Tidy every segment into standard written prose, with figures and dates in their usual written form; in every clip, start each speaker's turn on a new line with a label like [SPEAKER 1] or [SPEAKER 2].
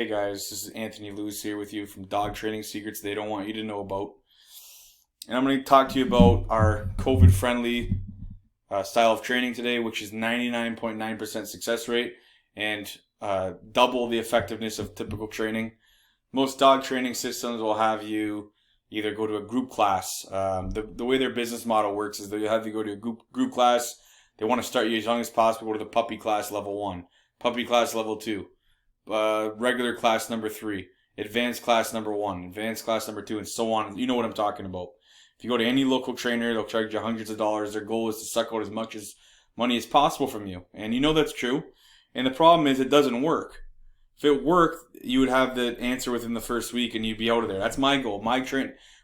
[SPEAKER 1] Hey guys, this is Anthony Lewis here with you from Dog Training Secrets They Don't Want You to Know About. And I'm going to talk to you about our COVID friendly style of training today, which is 99.9% success rate and double the effectiveness of typical training. Most dog training systems will have you either go to a group class. The way their business model works is they have you go to a group class. They want to start you as young as possible, go to the puppy class level 1, puppy class level 2. Regular class number 3, advanced class number 1, advanced class number 2, and so on. You know what I'm talking about. If you go to any local trainer, they'll charge you hundreds of dollars. Their goal is to suck out as much as money as possible from you. And you know that's true. And the problem is it doesn't work. If it worked, you would have the answer within the first week and you'd be out of there. That's my goal.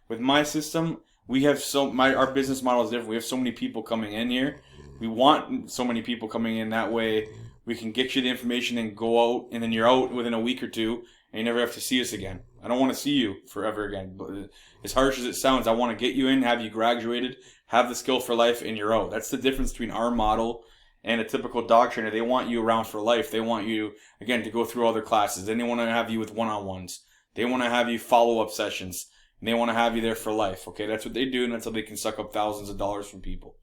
[SPEAKER 1] With my system, we have our business model is different. We have so many people coming in here. We want so many people coming in that way. We can get you the information and go out, and then you're out within a week or two, and you never have to see us again. I don't want to see you forever again. But as harsh as it sounds, I want to get you in, have you graduated, have the skill for life, and you're out. That's the difference between our model and a typical dog trainer. They want you around for life. They want you, again, to go through other classes. Then they want to have you with one-on-ones. They want to have you follow-up sessions. And they want to have you there for life. Okay, that's what they do, and that's how they can suck up thousands of dollars from people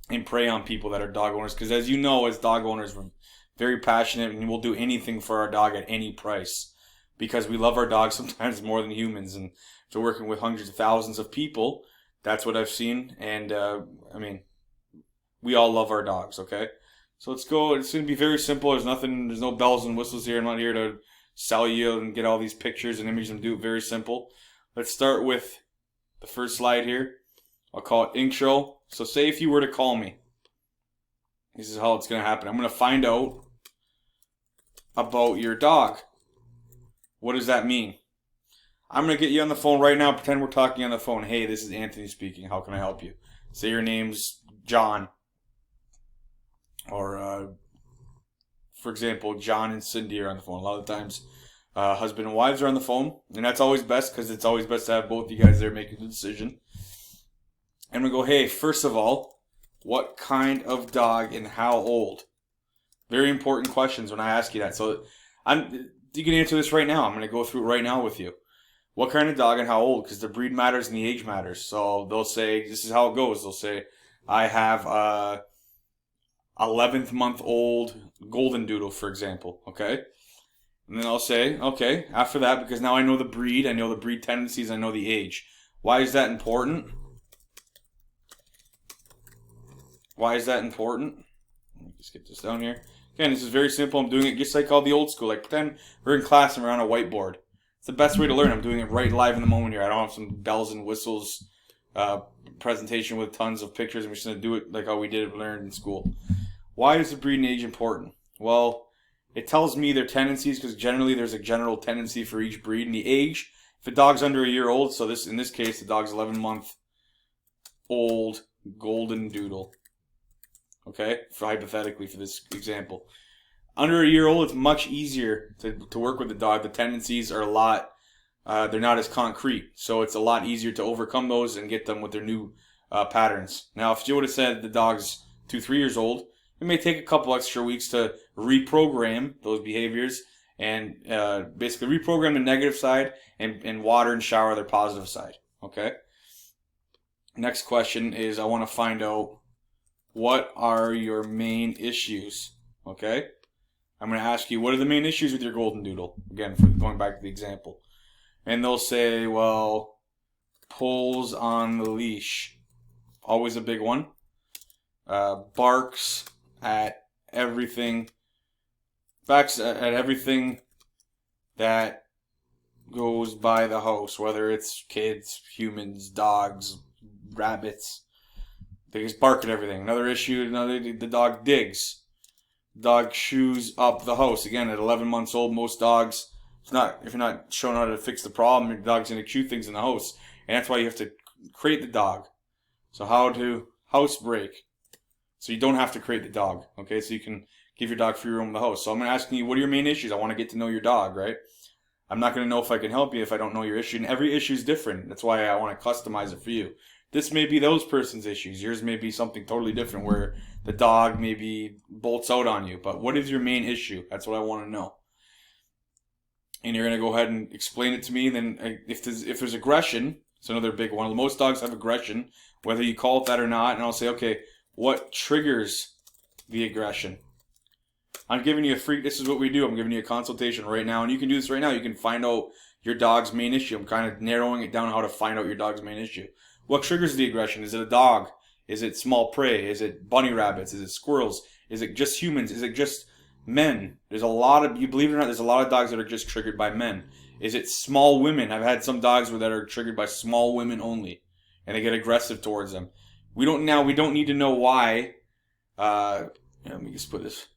[SPEAKER 1] and prey on people that are dog owners. Because as you know, as dog owners, we're very passionate and we'll do anything for our dog at any price because we love our dogs sometimes more than humans. And if we're working with hundreds of thousands of people, that's what I've seen. And we all love our dogs. Okay, so let's go. It's going to be very simple. There's no bells and whistles here. I'm not here to sell you and get all these pictures and images. And do it very simple. Let's start with the first slide here. I'll call it intro. So say if you were to call me, this is how it's going to happen. I'm going to find out about your dog. What does that mean? I'm going to get you on the phone right now. Pretend we're talking on the phone. Hey, this is Anthony speaking. How can I help you? Say your name's John. Or, for example, John and Cindy are on the phone. A lot of times, husband and wives are on the phone. And that's always best because it's always best to have both you guys there making the decision. And we go, hey, first of all, what kind of dog and how old? Very important questions when I ask you that. So you can answer this right now. I'm going to go through it right now with you. What kind of dog and how old? Because the breed matters and the age matters. So they'll say, this is how it goes. They'll say, I have a 11th month old golden doodle, for example. Okay? And then I'll say, okay, after that, because now I know the breed, I know the breed tendencies, I know the age. Why is that important? Why is that important? Let me just get this down here. Again, this is very simple. I'm doing it just like all the old school. Like pretend we're in class and we're on a whiteboard. It's the best way to learn. I'm doing it right live in the moment here. I don't have some bells and whistles presentation with tons of pictures. I'm just going to do it like how we did it learn in school. Why is the breed and age important? Well, it tells me their tendencies because generally there's a general tendency for each breed. And the age, if a dog's under a year old, so in this case, the dog's 11-month old golden doodle. Okay, hypothetically for this example. Under a year old, it's much easier to work with the dog. The tendencies are a lot, they're not as concrete. So it's a lot easier to overcome those and get them with their new patterns. Now, if you would have said the dog's 2-3 years old, it may take a couple extra weeks to reprogram those behaviors and basically reprogram the negative side and water and shower their positive side. Okay? Next question is I want to find out what are your main issues? Okay? I'm going to ask you, what are the main issues with your golden doodle? Again, going back to the example. And they'll say, well, pulls on the leash. Always a big one. Barks at everything. Barks at everything that goes by the house. Whether it's kids, humans, dogs, rabbits. They just bark at everything. Another issue, the dog digs. The dog chews up the house. Again, at 11 months old, most dogs, if you're not showing how to fix the problem, your dog's going to chew things in the house. And that's why you have to crate the dog. So how to house break. So you don't have to crate the dog. Okay, so you can give your dog free roam in the house. So I'm going to ask you, what are your main issues? I want to get to know your dog, right? I'm not going to know if I can help you if I don't know your issue. And every issue is different. That's why I want to customize it for you. This may be those person's issues. Yours may be something totally different where the dog maybe bolts out on you. But what is your main issue? That's what I want to know. and you're going to go ahead and explain it to me. And then if there's aggression, it's another big one. Most dogs have aggression, whether you call it that or not. And I'll say, okay, what triggers the aggression? I'm giving you this is what we do. I'm giving you a consultation right now, and you can do this right now. You can find out your dog's main issue. I'm kind of narrowing it down how to find out your dog's main issue. What triggers the aggression? Is it a dog? Is it small prey? Is it bunny rabbits? Is it squirrels? Is it just humans? Is it just men? There's a lot of, you believe it or not, there's a lot of dogs that are just triggered by men. Is it small women? I've had some dogs that are triggered by small women only, and they get aggressive towards them. We don't need to know why. Let me just put this.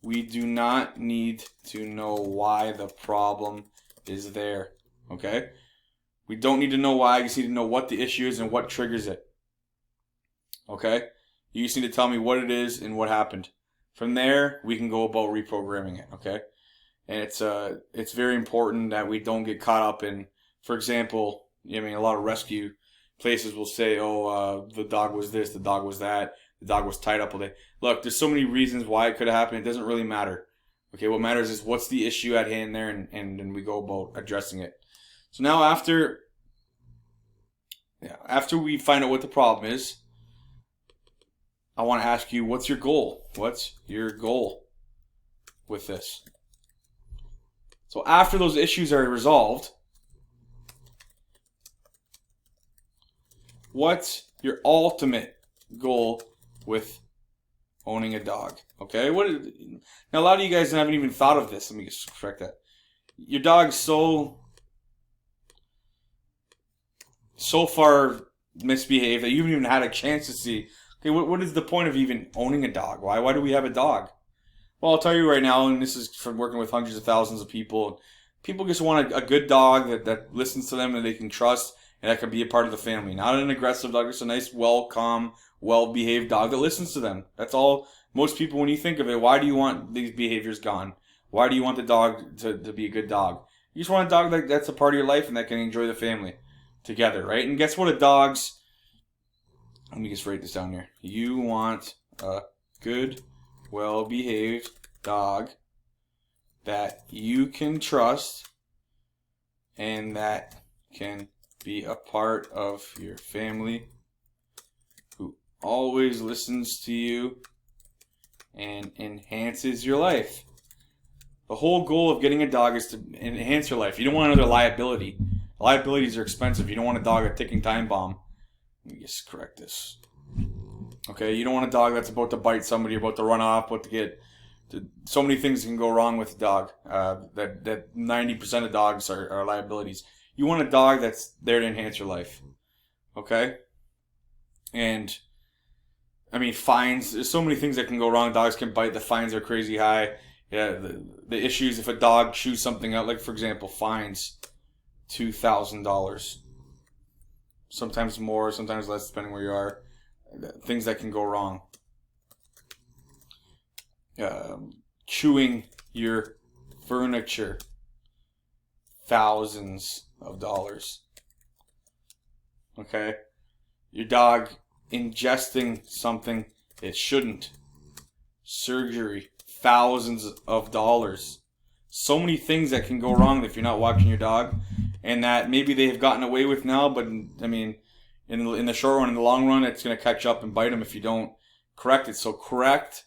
[SPEAKER 1] We do not need to know why the problem is there. Okay? We don't need to know why. You just need to know what the issue is and what triggers it. Okay? You just need to tell me what it is and what happened. From there, we can go about reprogramming it. Okay? And it's very important that we don't get caught up in, for example, a lot of rescue places will say, the dog was this, the dog was that, the dog was tied up all day. Look, there's so many reasons why it could have happened. It doesn't really matter. Okay, what matters is what's the issue at hand there, and then we go about addressing it. So now after we find out what the problem is, I want to ask you, what's your goal? What's your goal with this? So after those issues are resolved, what's your ultimate goal with owning a dog? Okay, now a lot of you guys haven't even thought of this. Let me just correct that. Your dog's so far misbehaved that you haven't even had a chance to see. Okay, what is the point of even owning a dog? Why do we have a dog? Well, I'll tell you right now, and this is from working with hundreds of thousands of people. People just want a good dog that listens to them and they can trust, and that can be a part of the family. Not an aggressive dog, just a nice, calm, well-behaved dog that listens to them. That's all. Most people, when you think of it, why do you want these behaviors gone? Why do you want the dog to be a good dog? You just want a dog that's a part of your life and that can enjoy the family together, right? And guess what? Let me just write this down here. You want a good, well-behaved dog that you can trust and that can be a part of your family, who always listens to you and enhances your life. The whole goal of getting a dog is to enhance your life. You don't want another liability. Liabilities are expensive. You don't want a dog, a ticking time bomb. Let me just correct this. Okay, you don't want a dog that's about to bite somebody, about to run off, so many things can go wrong with a dog. That 90% of dogs are liabilities. You want a dog that's there to enhance your life. Okay? And, fines. There's so many things that can go wrong. Dogs can bite. The fines are crazy high. Yeah, the issues if a dog chews something out, like for example, fines $2,000. Sometimes more, sometimes less, depending where you are. Things that can go wrong. Chewing your furniture. Thousands of dollars. Okay? Your dog ingesting something it shouldn't. Surgery. Thousands of dollars. So many things that can go wrong if you're not watching your dog, and that maybe they have gotten away with now, but in the short run, in the long run, it's going to catch up and bite them if you don't correct it. So correct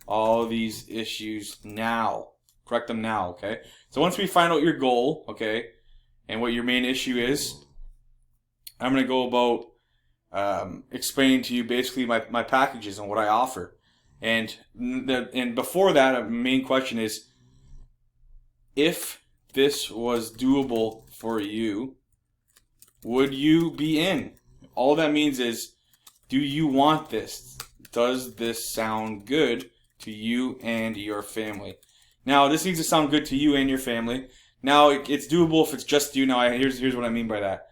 [SPEAKER 1] all these issues now. Correct them now, okay? So once we find out your goal, okay, and what your main issue is, I'm going to go about explaining to you basically my packages and what I offer. And before that, a main question is, if this was doable for you, would you be in? All that means is, do you want this? Does this sound good to you and your family? Now, this needs to sound good to you and your family. Now, it's doable if it's just you. Now, here's what I mean by that.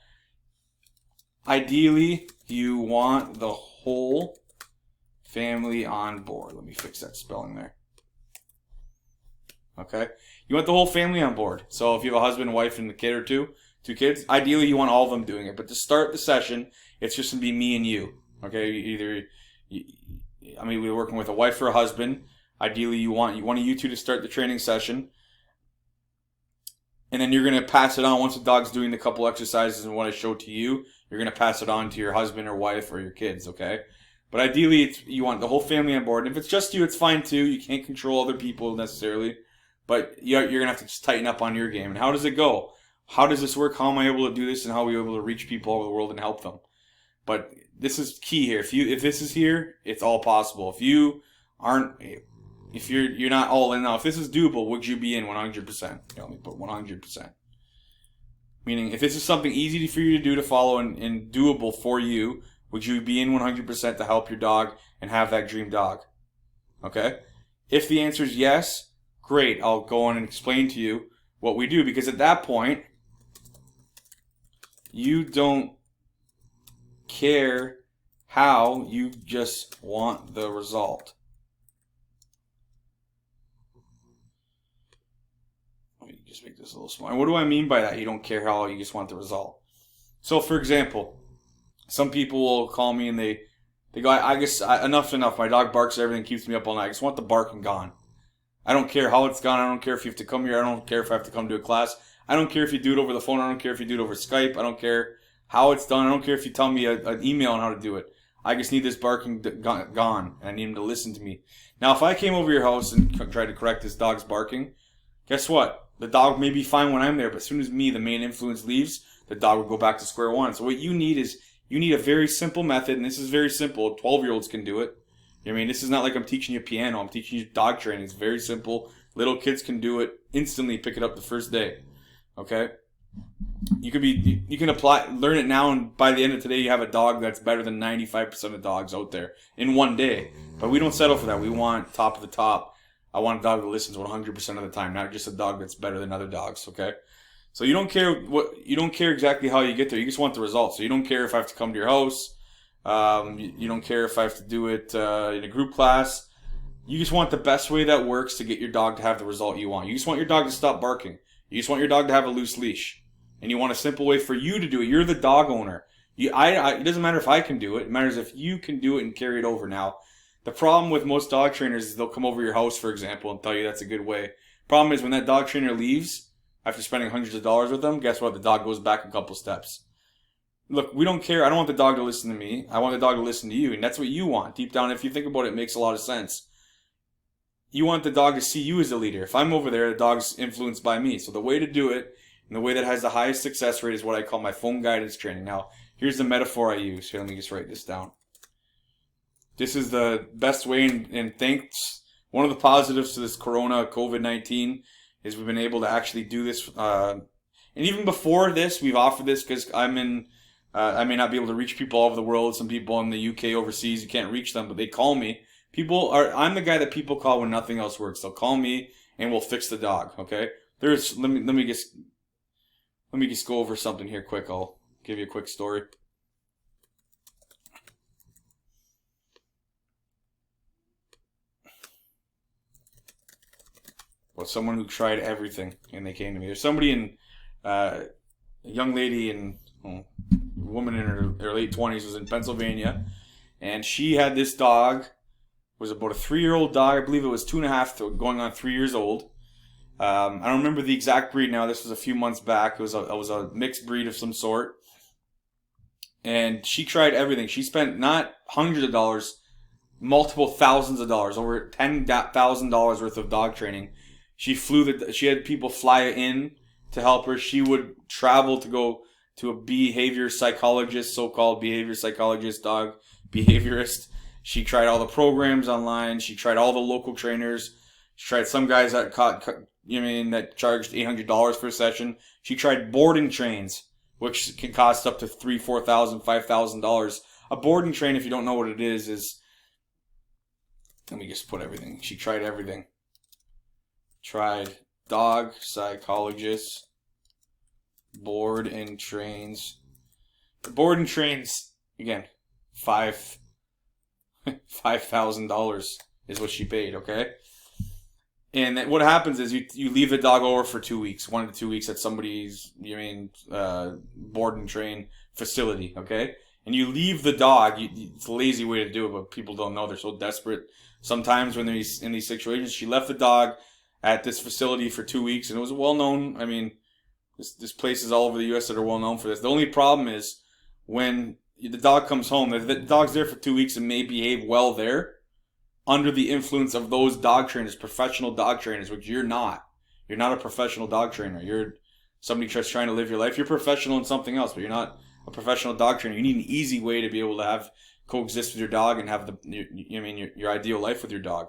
[SPEAKER 1] Ideally, you want the whole family on board. Let me fix that spelling there. Okay? You want the whole family on board. So if you have a husband, wife, and a kid or two kids, ideally you want all of them doing it. But to start the session, it's just going to be me and you. Okay? We're working with a wife or a husband. Ideally, you want one of you two to start the training session. And then you're going to pass it on. Once the dog's doing the couple exercises and what I showed to you, you're going to pass it on to your husband or wife or your kids, okay? But ideally, you want the whole family on board. And if it's just you, it's fine too. You can't control other people necessarily. But you're going to have to just tighten up on your game. And how does it go? How does this work? How am I able to do this? And how are we able to reach people all over the world and help them? But this is key here. If this is here, it's all possible. If you're not all in now, if this is doable, would you be in 100%? Let me put 100%. Meaning, if this is something easy for you to do, to follow, and doable for you, would you be in 100% to help your dog and have that dream dog? Okay? If the answer is yes, great. I'll go on and explain to you what we do, because at that point, you don't care how, you just want the result. Let me just make this a little smaller. What do I mean by that? You don't care how, you just want the result. So, for example, some people will call me and they go, I guess enough's enough. My dog barks at everything, keeps me up all night. I just want the barking gone. I don't care how it's gone. I don't care if you have to come here. I don't care if I have to come to a class. I don't care if you do it over the phone. I don't care if you do it over Skype. I don't care how it's done. I don't care if you tell me an email on how to do it. I just need this barking gone, and I need him to listen to me. Now, if I came over your house and tried to correct this dog's barking, guess what? The dog may be fine when I'm there, but as soon as me, the main influence, leaves, the dog will go back to square one. So what you need is, you need a very simple method, and this is very simple. 12-year-olds can do it. I mean, this is not like I'm teaching you piano. I'm teaching you dog training. It's very simple. Little kids can do it instantly, pick it up the first day. Okay? You can learn it now, and by the end of today, you have a dog that's better than 95% of dogs out there in one day. But we don't settle for that. We want top of the top. I want a dog that listens 100% of the time, not just a dog that's better than other dogs. Okay? So you don't care exactly how you get there. You just want the results. So you don't care if I have to come to your house. You don't care if I have to do it in a group class. You just want the best way that works to get your dog to have the result you want. You just want your dog to stop barking. You just want your dog to have a loose leash. And you want a simple way for you to do it. You're the dog owner. It doesn't matter if I can do it. It matters if you can do it and carry it over. Now, the problem with most dog trainers is they'll come over your house, for example, and tell you that's a good way. Problem is, when that dog trainer leaves, after spending hundreds of dollars with them, guess what? The dog goes back a couple steps. Look, we don't care. I don't want the dog to listen to me. I want the dog to listen to you. And that's what you want. Deep down, if you think about it, it makes a lot of sense. You want the dog to see you as a leader. If I'm over there, the dog's influenced by me. So the way to do it, and the way that has the highest success rate, is what I call my phone guidance training. Now, here's the metaphor I use. Here, let me just write this down. This is the best way, and thanks. One of the positives to this COVID-19 is we've been able to actually do this. And even before this, we've offered this because I may not be able to reach people all over the world. Some people in the UK, overseas, you can't reach them, but they call me. I'm the guy that people call when nothing else works. They'll call me and we'll fix the dog. Okay. Let me just go over something here quick. I'll give you a quick story. Well, someone who tried everything and they came to me. There's somebody a young lady woman in her late 20s was in Pennsylvania, and she had this dog. It was about a 3-year-old dog. I believe it was 2.5 going on 3 years old. I don't remember the exact breed now. This was a few months back. It was a mixed breed of some sort. And she tried everything. She spent not hundreds of dollars, multiple thousands of dollars, over $10,000 worth of dog training. She had people fly in to help her. She would travel to go to a behavior psychologist, so-called behavior psychologist, dog behaviorist. She tried all the programs online. She tried all the local trainers. She tried some guys that that charged $800 for a session. She tried boarding trains, which can cost up to $3,000, $4,000, $5,000. A boarding train, if you don't know what it is let me just put everything. She tried everything. Tried dog psychologists, board and trains. The board and trains, again, $5,000 is what she paid, okay? And what happens is you leave the dog over for 2 weeks, 1 to 2 weeks at somebody's, board and train facility, okay? And you leave the dog. It's a lazy way to do it, but people don't know. They're so desperate. Sometimes when they're in these situations, she left the dog at this facility for 2 weeks, and it was well known. There's places all over the U.S. that are well known for this. The only problem is when the dog comes home, the dog's there for 2 weeks and may behave well there under the influence of those dog trainers, professional dog trainers, which you're not. You're not a professional dog trainer. You're somebody just trying to live your life. You're professional in something else, but you're not a professional dog trainer. You need an easy way to be able to have coexist with your dog and have your ideal life with your dog.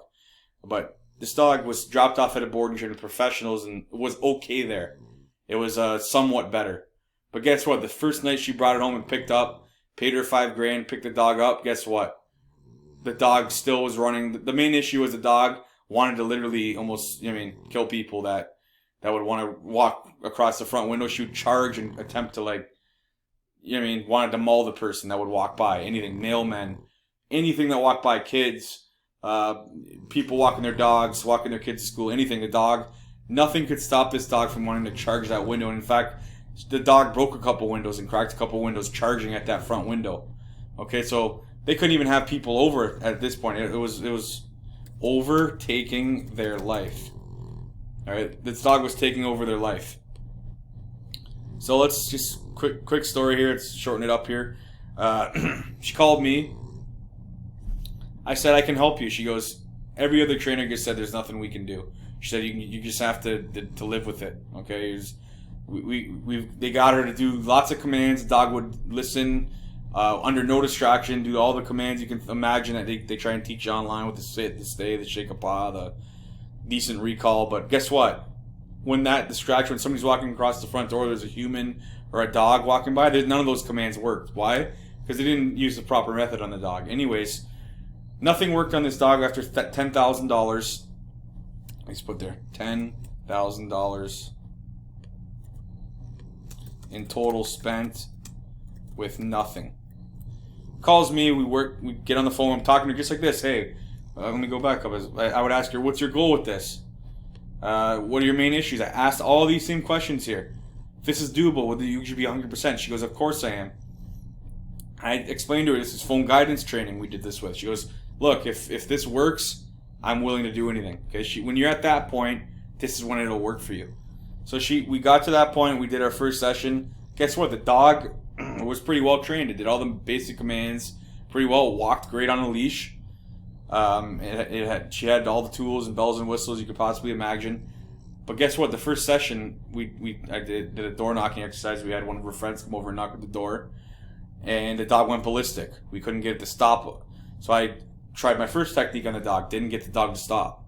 [SPEAKER 1] But this dog was dropped off at a boarding training with professionals and was okay there. It was somewhat better. But guess what? The first night she brought it home and picked up, paid her $5,000, picked the dog up. Guess what? The dog still was running. The main issue was the dog wanted to literally almost, kill people that would want to walk across the front window. She would charge and attempt to wanted to maul the person that would walk by. Anything, mailmen, anything that walked by, kids, people walking their dogs, walking their kids to school, anything. The dog, nothing could stop this dog from wanting to charge that window. And in fact, the dog broke a couple windows and cracked a couple windows charging at that front window. Okay, so they couldn't even have people over at this point. It was overtaking their life. All right, this dog was taking over their life. So let's just quick story here. Let's shorten it up here. She called me. I said, I can help you. She goes, every other trainer just said there's nothing we can do. She said you just have to live with it. Okay, they got her to do lots of commands. The dog would listen under no distraction, do all the commands you can imagine that they try and teach you online with the sit, the stay, the shake a paw, the decent recall. But guess what? When that distraction, when somebody's walking across the front door, there's a human or a dog walking by, none of those commands worked. Why? Because they didn't use the proper method on the dog. Anyways, nothing worked on this dog after $10,000. Let's put there $10,000 in total spent with nothing. Calls me, we get on the phone, I'm talking to her just like this. Hey, let me go back up. I would ask her, what's your goal with this? What are your main issues? I asked all these same questions here. If this is doable, would you should be 100%? She goes, of course I am. I explained to her, this is phone guidance training we did this with. She goes, look, if this works, I'm willing to do anything. Okay, when you're at that point, this is when it'll work for you. So we got to that point, we did our first session. Guess what? The dog was pretty well trained. It did all the basic commands pretty well. It walked great on a leash. She had all the tools and bells and whistles you could possibly imagine. But guess what? The first session, I did a door knocking exercise. We had one of her friends come over and knock at the door, and the dog went ballistic. We couldn't get it to stop. So I tried my first technique on the dog. Didn't get the dog to stop.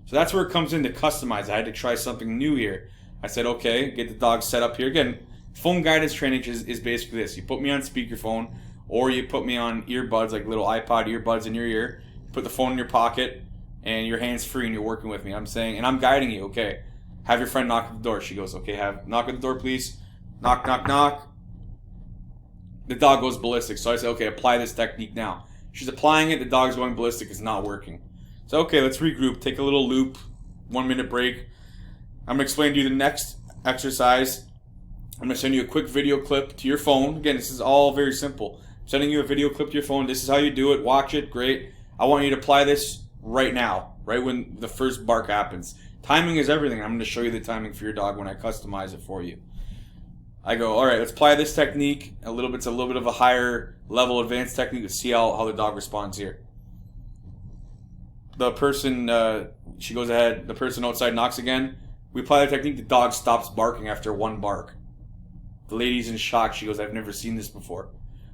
[SPEAKER 1] So that's where it comes in to customize. I had to try something new here. I said, okay, get the dog set up here. Again, phone guidance training is basically this. You put me on speakerphone, or you put me on earbuds, like little iPod earbuds in your ear. Put the phone in your pocket, and your hands free, and you're working with me. I'm saying, and I'm guiding you. Okay, have your friend knock at the door. She goes, okay, knock at the door, please. Knock, knock, knock. The dog goes ballistic. So I say, okay, apply this technique now. She's applying it. The dog's going ballistic. It's not working. So okay, let's regroup. Take a little loop. 1 minute break. I'm gonna explain to you the next exercise. I'm gonna send you a quick video clip to your phone. Again, this is all very simple. I'm sending you a video clip to your phone. This is how you do it. Watch it. Great. I want you to apply this right now, right when the first bark happens. Timing is everything. I'm going to show you the timing for your dog when I customize it for you. I go, all right, let's apply this technique. It's a little bit of a higher level advanced technique to see how the dog responds here. The person, she goes ahead, the person outside knocks again. We apply the technique, the dog stops barking after one bark. The lady's in shock. She goes, I've never seen this before.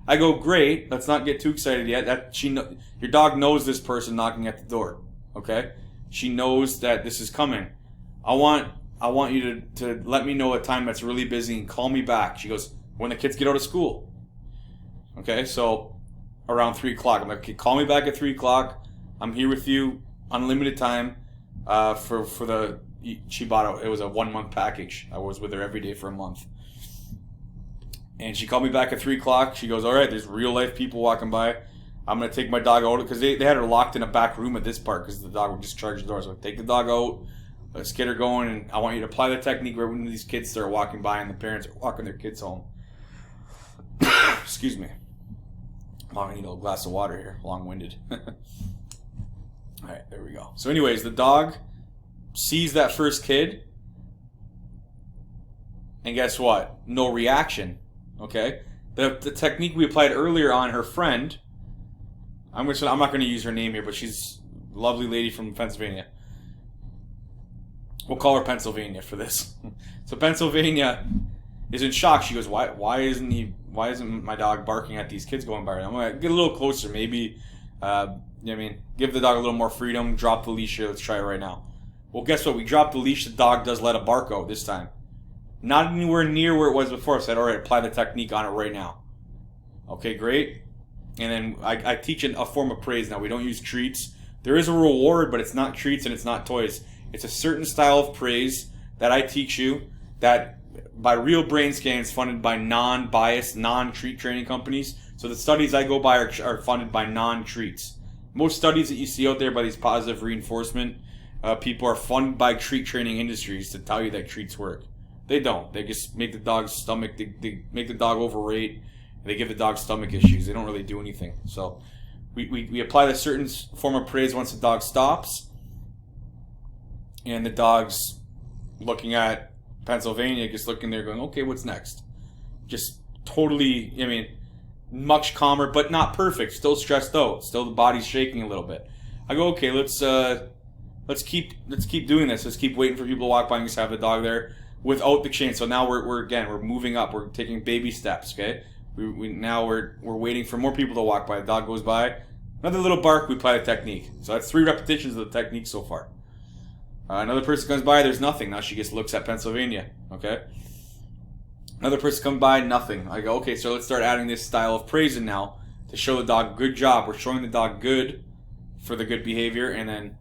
[SPEAKER 1] I go, great, let's not get too excited yet. Your dog knows this person knocking at the door, okay? She knows that this is coming. I want you to let me know a time that's really busy and call me back. She goes, when the kids get out of school. Okay, so around 3 o'clock. I'm like, okay, call me back at 3 o'clock. I'm here with you, unlimited time she bought it was a 1 month package. I was with her every day for a month. And she called me back at 3 o'clock. She goes, all right, there's real life people walking by. I'm going to take my dog out because they had her locked in a back room at this park because the dog would just charge the door. So I take the dog out, let's get her going, and I want you to apply the technique right when these kids start walking by and the parents are walking their kids home. Excuse me. I need a glass of water here. Long-winded. All right, there we go. So anyways, the dog sees that first kid, And guess what? No reaction. Okay? The technique we applied earlier on her friend, I'm not going to use her name here, but she's a lovely lady from Pennsylvania. We'll call her Pennsylvania for this. So Pennsylvania is in shock. She goes, why isn't my dog barking at these kids going by? I'm going to get a little closer. Maybe, give the dog a little more freedom. Drop the leash here. Let's try it right now. Well, guess what? We dropped the leash. The dog does let a bark out this time. Not anywhere near where it was before. I said, all right, apply the technique on it right now. Okay, great. And then I teach a form of praise now. We don't use treats. There is a reward, but it's not treats and it's not toys. It's a certain style of praise that I teach you that by real brain scans funded by non-biased, non-treat training companies. So the studies I go by are funded by non-treats. Most studies that you see out there by these positive reinforcement people are funded by treat training industries to tell you that treats work. They don't. They just make the dog's stomach, they make the dog overweight, and they give the dog stomach issues. They don't really do anything. So we apply a certain form of praise once the dog stops, and the dog's looking at Pennsylvania, just looking there going, okay, what's next? Just totally, much calmer, but not perfect. Still stressed out. Still the body's shaking a little bit. I go, okay, let's keep doing this. Let's keep waiting for people to walk by and just have the dog there without the chain. So now we're moving up. We're taking baby steps. Okay. We're waiting for more people to walk by. The dog goes by. Another little bark. We apply the technique. So that's 3 repetitions of the technique so far. Another person comes by. There's nothing. Now she just looks at Pennsylvania. Okay. Another person comes by. Nothing. I go, okay. So let's start adding this style of praise in now to show the dog good job. We're showing the dog good for the good behavior, and then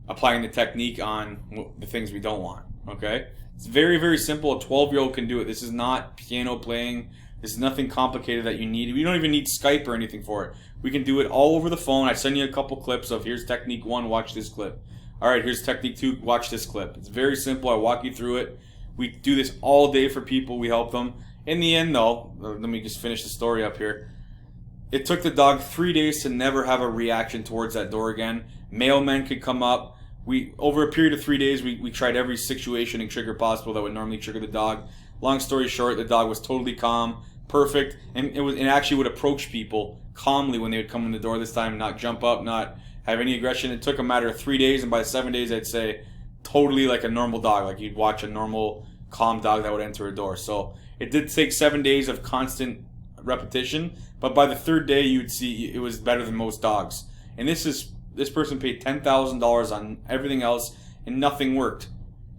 [SPEAKER 1] applying the technique on the things we don't want. Okay. It's very, very simple. A 12-year-old can do it. This is not piano playing. This is nothing complicated that you need. We don't even need Skype or anything for it. We can do it all over the phone. I send you a couple clips of here's technique 1, watch this clip. All right, here's technique 2, watch this clip. It's very simple. I walk you through it. We do this all day for people. We help them. In the end, though, let me just finish the story up here. It took the dog 3 days to never have a reaction towards that door again. Mailmen could come up. Over a period of 3 days, we tried every situation and trigger possible that would normally trigger the dog. Long story short, the dog was totally calm, perfect, and it actually would approach people calmly when they would come in the door this time, not jump up, not have any aggression. It took a matter of 3 days, and by 7 days, I'd say totally like a normal dog, like you'd watch a normal, calm dog that would enter a door. So it did take 7 days of constant repetition, but by the 3rd day, you'd see it was better than most dogs. And this person paid $10,000 on everything else, and nothing worked.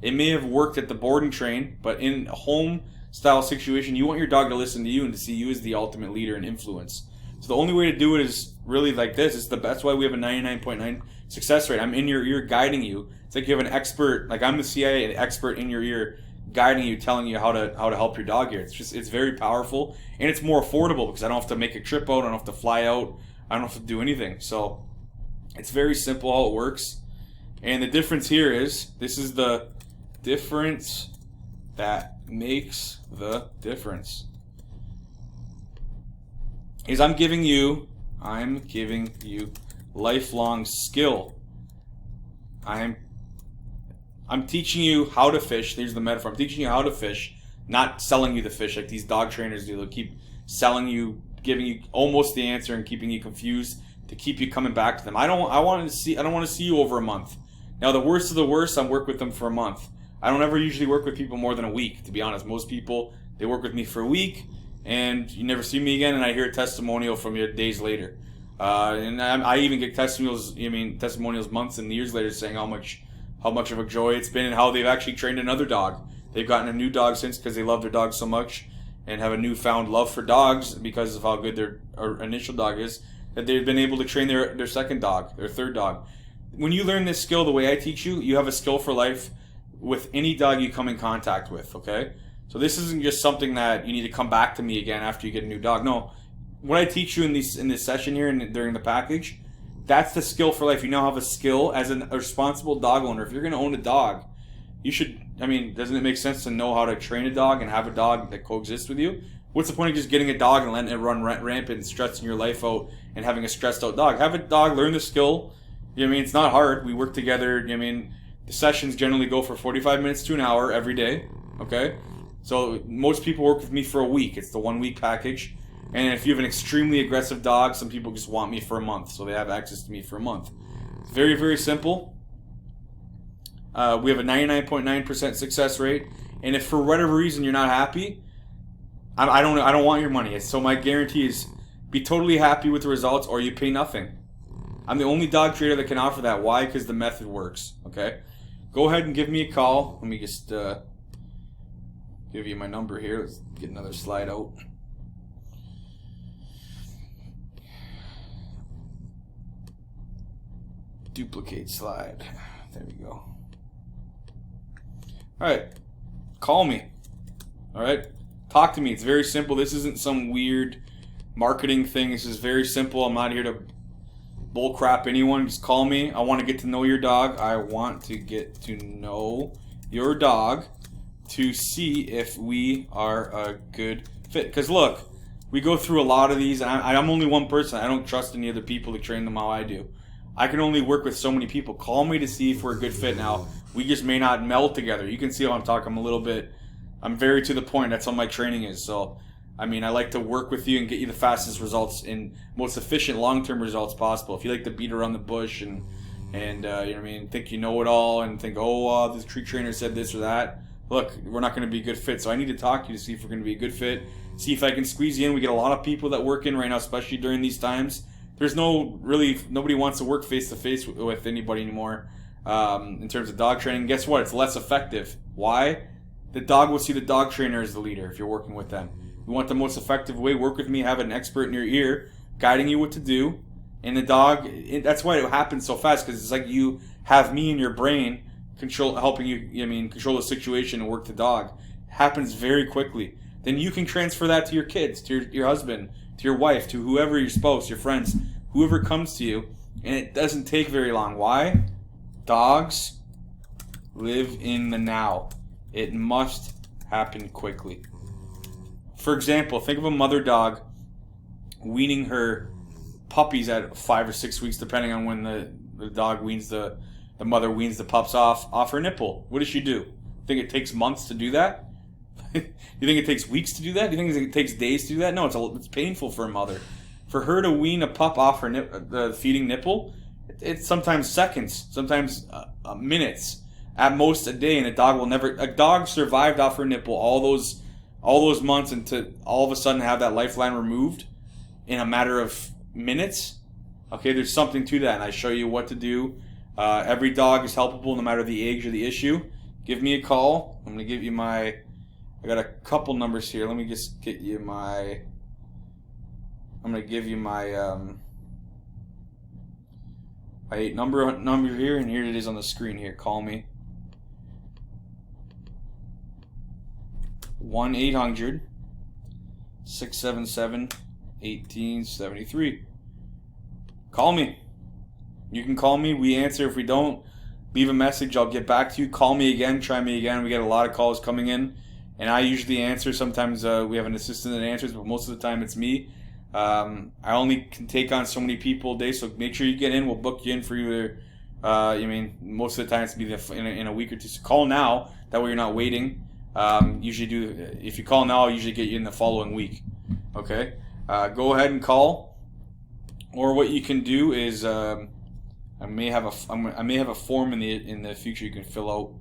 [SPEAKER 1] It may have worked at the board and train, but in a home-style situation, you want your dog to listen to you and to see you as the ultimate leader and influence. So the only way to do it is really like this. That's why we have a 99.9 success rate. I'm in your ear guiding you. It's like you have an expert, like I'm the CIA, an expert in your ear guiding you, telling you how to help your dog here. It's very powerful, and it's more affordable because I don't have to make a trip out, I don't have to fly out, I don't have to do anything. So it's very simple how it works. And the difference here is, this is the difference that makes the difference, is I'm giving you lifelong skill. I'm teaching you how to fish. There's the metaphor. I'm teaching you how to fish, not selling you the fish like these dog trainers do. They'll keep selling you, giving you almost the answer and keeping you confused to keep you coming back to them. I don't want to see you over a month. Now, the worst of the worst, I work with them for a month. I don't ever usually work with people more than a week, to be honest. Most people, they work with me for a week, and you never see me again, and I hear a testimonial from you days later. And I even get testimonials months and years later saying how much of a joy it's been and how they've actually trained another dog. They've gotten a new dog since because they love their dog so much and have a newfound love for dogs because of how good their initial dog is, that they've been able to train their second dog, their third dog. When you learn this skill the way I teach you, you have a skill for life with any dog you come in contact with, okay? So this isn't just something that you need to come back to me again after you get a new dog. No, what I teach you in this session here and during the package, that's the skill for life. You now have a skill as a responsible dog owner. If you're going to own a dog, you should, doesn't it make sense to know how to train a dog and have a dog that coexists with you? What's the point of just getting a dog and letting it run rampant and stressing your life out and having a stressed out dog? Have a dog learn the skill. It's not hard. We work together. The sessions generally go for 45 minutes to an hour every day, okay? So most people work with me for a week. It's the 1 week package. And if you have an extremely aggressive dog, some people just want me for a month, so they have access to me for a month. It's very, very simple. We have a 99.9% success rate, and if for whatever reason you're not happy, I don't want your money. So my guarantee is be totally happy with the results, or you pay nothing. I'm the only dog trainer that can offer that. Why? Because the method works. Okay, go ahead and give me a call. Let me just give you my number here. Let's get another slide out. Duplicate slide. There we go. Alright. Call me. Alright? Talk to me. It's very simple. This isn't some weird marketing thing. This is very simple. I'm not here to bullcrap anyone. Just call me. I want to get to know your dog. I want to get to know your dog to see if we are a good fit. Because look, we go through a lot of these, and I'm only one person. I don't trust any other people to train them how I do. I can only work with so many people. Call me to see if we're a good fit now. We just may not meld together. You can see how I'm talking. I'm very to the point. That's how my training is. So, I mean, I like to work with you and get you the fastest results and most efficient long-term results possible. If you like to beat around the bush and you know what I mean, think you know it all and think, oh, this tree trainer said this or that, look, we're not going to be a good fit. So I need to talk to you to see if we're going to be a good fit. See if I can squeeze you in. We get a lot of people that work in right now, especially during these times. There's nobody wants to work face-to-face with anybody anymore in terms of dog training. Guess what? It's less effective. Why? The dog will see the dog trainer as the leader if you're working with them. You want the most effective way, work with me, have an expert in your ear, guiding you what to do. And the dog, that's why it happens so fast, because it's like you have me in your brain helping you, control the situation and work the dog. It happens very quickly. Then you can transfer that to your kids, to your husband, to your wife, to whoever, your spouse, your friends, whoever comes to you, and it doesn't take very long. Why? Dogs live in the now. It must happen quickly. For example, think of a mother dog weaning her puppies at 5 or 6 weeks, depending on when the dog weans the mother weans the pups off her nipple. What does she do? Think it takes months to do that? You think it takes weeks to do that? Do you think it takes days to do that? No, it's painful for a mother. For her to wean a pup off her the feeding nipple, it's sometimes seconds, sometimes minutes, at most a day, and a dog survived off her nipple all those months, and to all of a sudden have that lifeline removed in a matter of minutes. Okay, there's something to that, and I show you what to do. Every dog is helpable no matter the age or the issue. Give me a call. I'm going to give you I got a couple numbers here. Let me just get you I'm going to give you my number here, and here it is on the screen here. Call me. 1-800-677-1873. Call me. You can call me. We answer. If we don't, leave a message. I'll get back to you. Call me again. Try me again. We get a lot of calls coming in, and I usually answer. Sometimes we have an assistant that answers, but most of the time it's me. I only can take on so many people a day, so make sure you get in. We'll book you in for either. Most of the time it's be in a week or two. So call now. That way you're not waiting. If you call now, I'll usually get you in the following week. Okay. Go ahead and call. Or what you can do is I may have a form in the future you can fill out.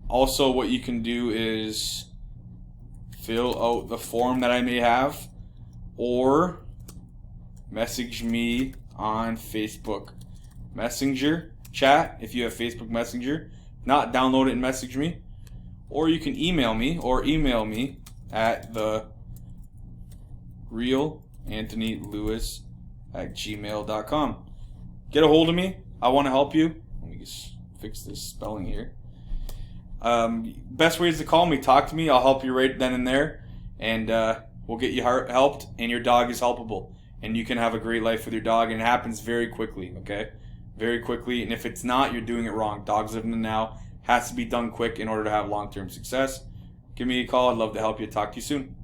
[SPEAKER 1] Also, what you can do is fill out the form that I may have, or message me on Facebook Messenger chat if you have Facebook Messenger. Not download it and message me, or you can email me at the realanthonylewis@gmail.com. Get a hold of me. I want to help you. Let me just fix this spelling here. Best way is to call me. Talk to me. I'll help you right then and there, and we'll get you helped, and your dog is helpable, and you can have a great life with your dog, and it happens very quickly, okay? Very quickly, and if it's not, you're doing it wrong. Dogs live in the now. Has to be done quick in order to have long-term success. Give me a call. I'd love to help you. Talk to you soon.